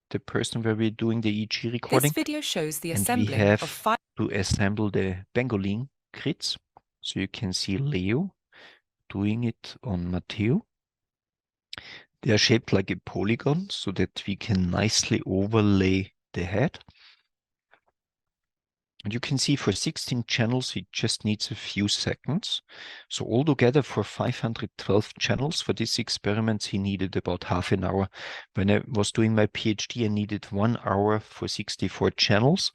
the person where we're doing the EEG recording. This video shows the and assembling we have of 5 to assemble the pangolin grids. So you can see Leo doing it on Matteo. They are shaped like a polygon so that we can nicely overlay the head. And you can see for 16 channels, it just needs a few seconds. So altogether for 512 channels for this experiment, he needed about half an hour. When I was doing my PhD, I needed 1 hour for 64 channels.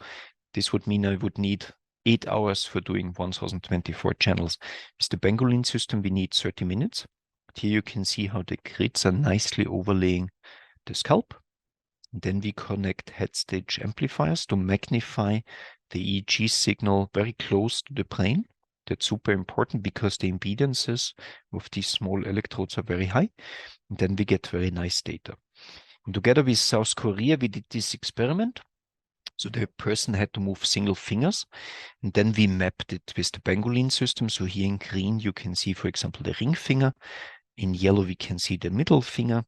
This would mean I would need 8 hours for doing 1024 channels. With the pangolin system, we need 30 minutes. Here you can see how the grids are nicely overlaying the scalp. And then we connect head stage amplifiers to magnify the EEG signal very close to the brain. That's super important because the impedances of these small electrodes are very high. And then we get very nice data. And together with South Korea, we did this experiment. So the person had to move single fingers, and then we mapped it with the pangolin system. So here in green, you can see, for example, the ring finger. In yellow, we can see the middle finger.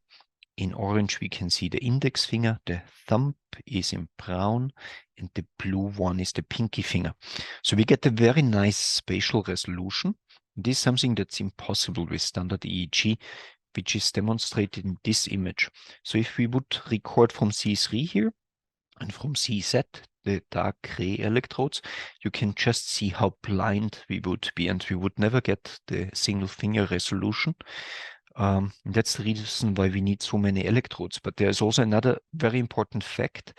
In orange, we can see the index finger. The thumb is in brown, and the blue one is the pinky finger. So we get a very nice spatial resolution. This is something that's impossible with standard EEG, which is demonstrated in this image. So if we would record from C3 here, and from CZ, the dark gray electrodes, you can just see how blind we would be, and we would never get the single finger resolution. That's the reason why we need so many electrodes. But there's also another very important fact.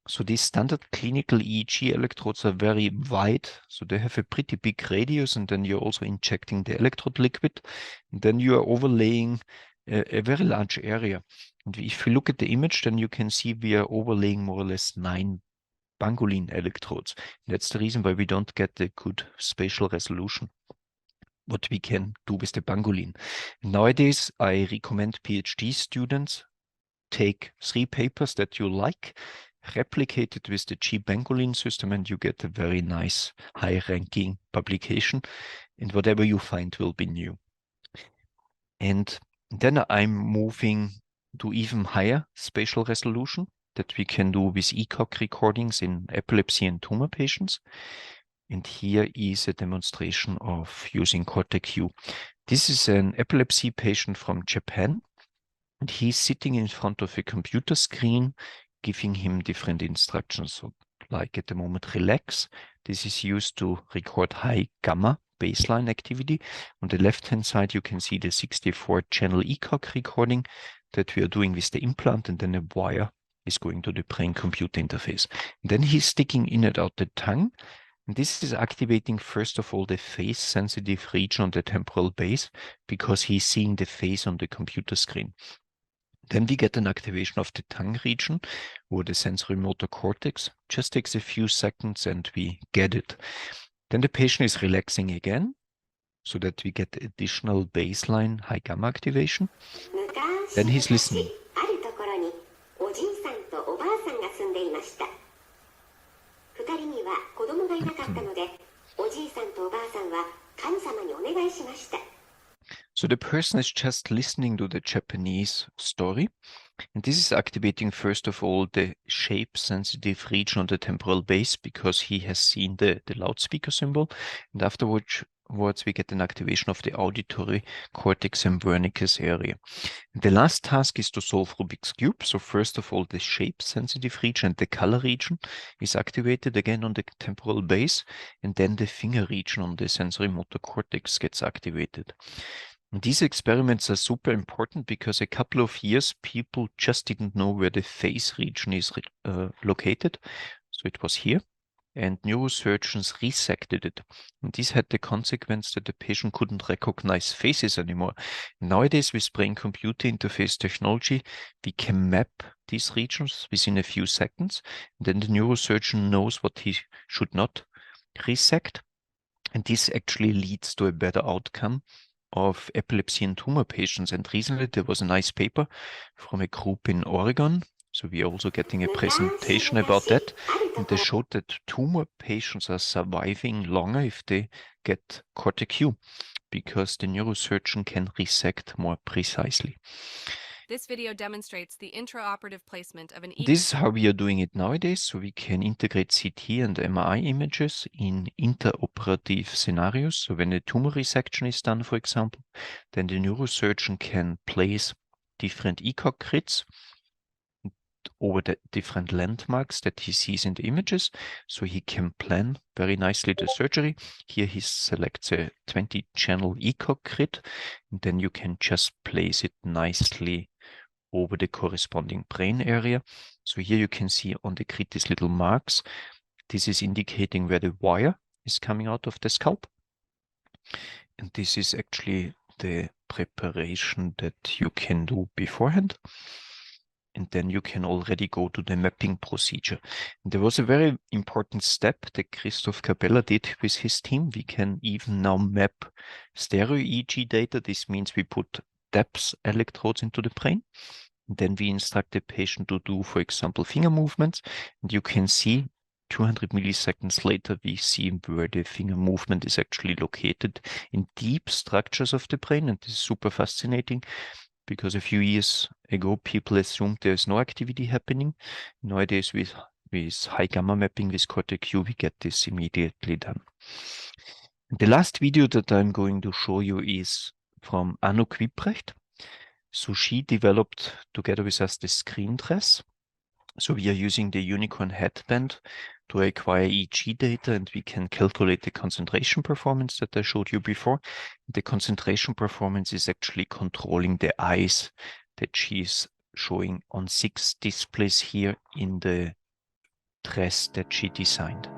So these standard clinical EEG electrodes are very wide. So they have a pretty big radius, and then you're also injecting the electrode liquid. And then you are overlaying a very large area. And if you look at the image, then you can see we are overlaying more or less 9 pangolin electrodes. That's the reason why we don't get the good spatial resolution what we can do with the pangolin. Nowadays, I recommend PhD students take 3 papers that you like, replicate it with the G.tec system, and you get a very nice high-ranking publication, and whatever you find will be new. And then I'm moving to even higher spatial resolution that we can do with ECOG recordings in epilepsy and tumor patients. And here is a demonstration of using Gtech. This is an epilepsy patient from Japan, and he's sitting in front of a computer screen, giving him different instructions. So, like at the moment, relax. This is used to record high gamma baseline activity. On the left-hand side, you can see the 64-channel ECOG recording that we are doing with the implant, and then a wire is going to the brain-computer interface. And then he's sticking in and out the tongue. And this is activating, first of all, the face-sensitive region on the temporal base, because he's seeing the face on the computer screen. Then we get an activation of the tongue region or the sensory motor cortex. Just takes a few seconds and we get it. Then the patient is relaxing again so that we get additional baseline high gamma activation. Then he's listening. So the person is just listening to the Japanese story. And this is activating, first of all, the shape-sensitive region on the temporal base because he has seen the loudspeaker symbol. And afterwards, we get an activation of the auditory cortex and Wernicke's area. And the last task is to solve Rubik's Cube. So first of all, the shape-sensitive region and the color region is activated again on the temporal base. And then the finger region on the sensory motor cortex gets activated. And these experiments are super important because a couple of years people just didn't know where the face region is located. So it was here, and neurosurgeons resected it. And this had the consequence that the patient couldn't recognize faces anymore. Nowadays, with brain-computer interface technology, we can map these regions within a few seconds. And then the neurosurgeon knows what he should not resect. And this actually leads to a better outcome of epilepsy and tumor patients. And recently there was a nice paper from a group in Oregon. So we are also getting a presentation about that. And they showed that tumor patients are surviving longer if they get cortiQ, because the neurosurgeon can resect more precisely. This video demonstrates the intraoperative placement of an This is how we are doing it nowadays. So we can integrate CT and MRI images in interoperative scenarios. So when a tumor resection is done, for example, then the neurosurgeon can place different ECOG grids over the different landmarks that he sees in the images. So he can plan very nicely the surgery. Here he selects a 20-channel ECOG grid, and then you can just place it nicely over the corresponding brain area. So here you can see on the grid these little marks. This is indicating where the wire is coming out of the scalp. And this is actually the preparation that you can do beforehand. And then you can already go to the mapping procedure. And there was a very important step that Christoph Guger did with his team. We can even now map stereo EEG data. This means we put depth electrodes into the brain. And then we instruct the patient to do, for example, finger movements. And you can see 200 milliseconds later, we see where the finger movement is actually located in deep structures of the brain. And this is super fascinating, because a few years ago, people assumed there's no activity happening. Nowadays, with high gamma mapping with cortiQ, we get this immediately done. The last video that I'm going to show you is from Anouk Wipprecht. So she developed together with us the screen dress. So we are using the unicorn headband to acquire EEG data, and we can calculate the concentration performance that I showed you before. The concentration performance is actually controlling the eyes that she's showing on 6 displays here in the dress that she designed.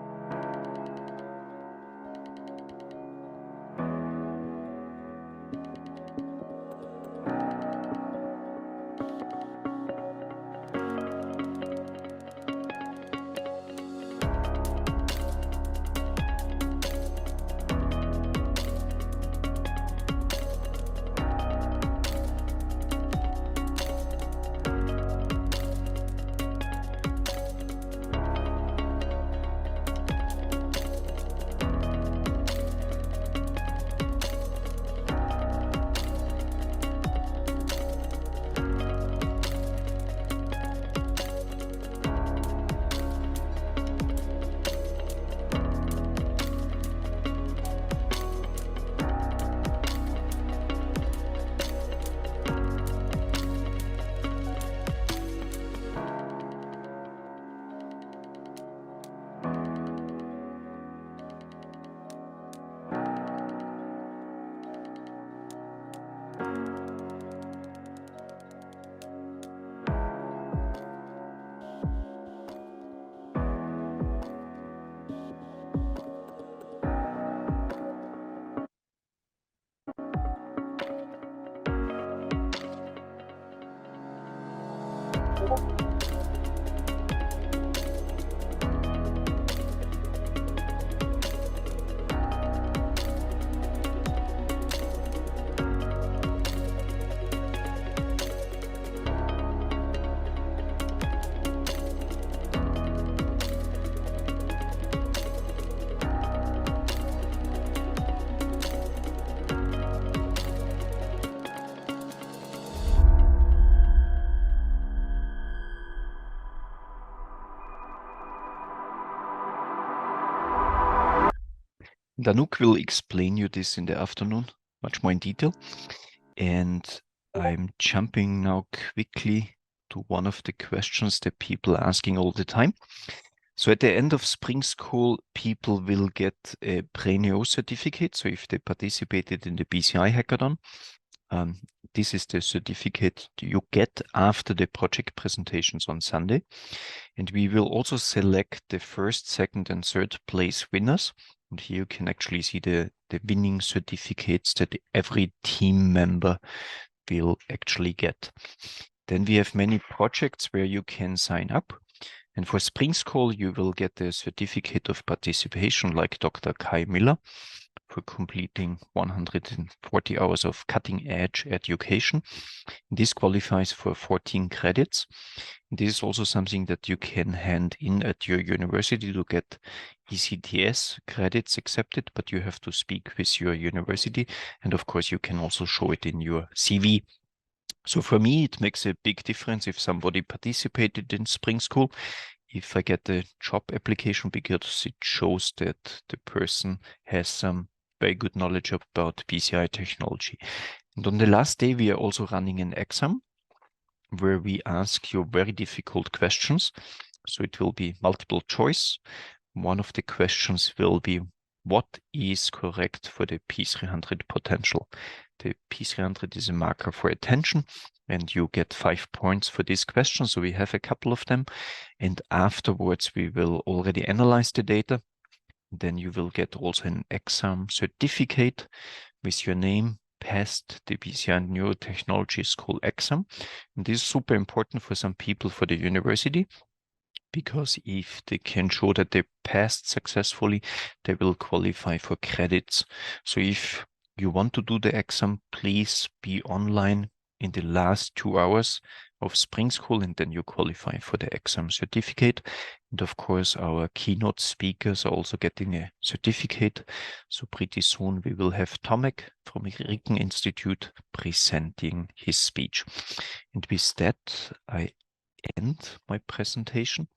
Anouk will explain you this in the afternoon, much more in detail. And I'm jumping now quickly to one of the questions that people are asking all the time. So at the end of spring school, people will get a Brainio certificate. So if they participated in the BCI Hackathon, This is the certificate you get after the project presentations on Sunday. And we will also select the first, second, and third place winners. And here you can actually see the winning certificates that every team member will actually get. Then we have many projects where you can sign up. And for Spring School, you will get the certificate of participation like Dr. Kai Miller for completing 140 hours of cutting-edge education. This qualifies for 14 credits. This is also something that you can hand in at your university to get ECTS credits accepted, but you have to speak with your university. And of course, you can also show it in your CV. So for me, it makes a big difference if somebody participated in Spring School, if I get a job application, because it shows that the person has some very good knowledge about PCI technology. And on the last day, we are also running an exam where we ask you very difficult questions. So it will be multiple choice. One of the questions will be, what is correct for the P300 potential? The P300 is a marker for attention, and you get 5 points for this question. So we have a couple of them. And afterwards, we will already analyze the data. Then you will get also an exam certificate with your name, passed the PCI Neurotechnology School exam. And this is super important for some people for the university, because if they can show that they passed successfully, they will qualify for credits. So if you want to do the exam, please be online in the last 2 hours of Spring School, and then you qualify for the exam certificate. And of course, our keynote speakers are also getting a certificate. So pretty soon we will have Tomek from Enriching Institute presenting his speech. And with that, I end my presentation.